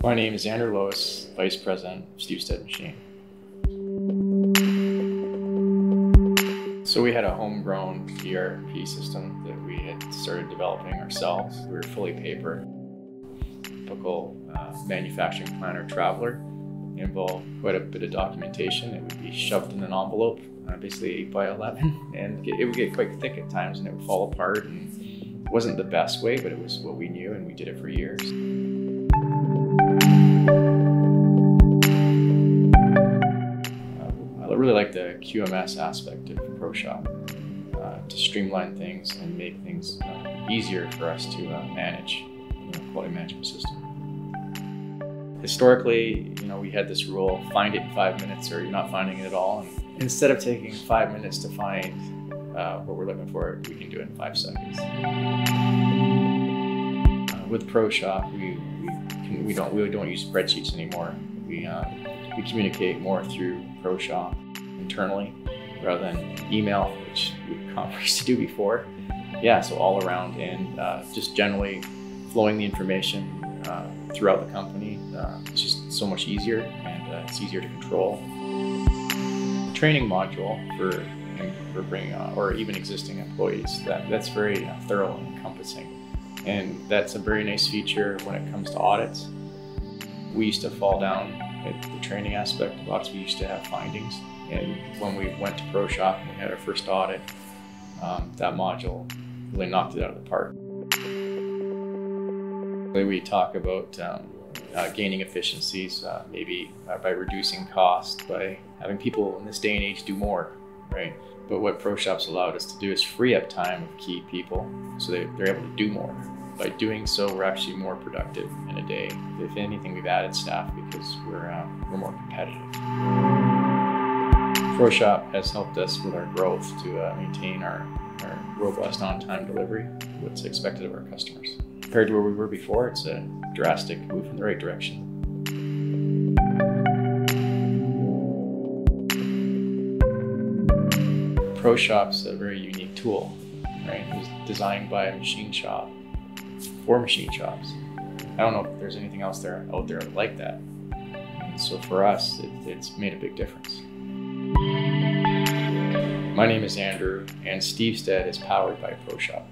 My name is Andrew Lois, Vice President of Stevsted Machine. So we had a homegrown ERP system that we had started developing ourselves. We were fully paper. Typical manufacturing planner traveler involved quite a bit of documentation. It would be shoved in an envelope, basically 8 by 11, and it would get quite thick at times and it would fall apart. And it wasn't the best way, but it was what we knew and we did it for years. I really like the QMS aspect of ProShop to streamline things and make things easier for us to manage the quality management system. Historically, we had this rule: find it in 5 minutes or you're not finding it at all. And instead of taking 5 minutes to find what we're looking for, we can do it in 5 seconds. With ProShop, we don't use spreadsheets anymore. We communicate more through ProShop internally rather than email, which we used to do before. Yeah, so all around, and just generally flowing the information throughout the company. It's just so much easier, and it's easier to control. Training module for bringing on, or even existing employees, that's very thorough and encompassing. And that's a very nice feature when it comes to audits. We used to fall down at the training aspect of audits. We used to have findings. And when we went to ProShop and we had our first audit, that module really knocked it out of the park. We talk about gaining efficiencies, maybe by reducing cost, by having people in this day and age do more, right? But what ProShop's allowed us to do is free up time of key people so they're able to do more. By doing so, we're actually more productive in a day. If anything, we've added staff because we're more competitive. ProShop has helped us with our growth to maintain our robust on-time delivery, what's expected of our customers. Compared to where we were before, it's a drastic move in the right direction. ProShop's a very unique tool, right? It was designed by a machine shop for machine shops. I don't know if there's anything else out there like that. And so for us, it's made a big difference. My name is Andrew, and Stevsted is powered by ProShop.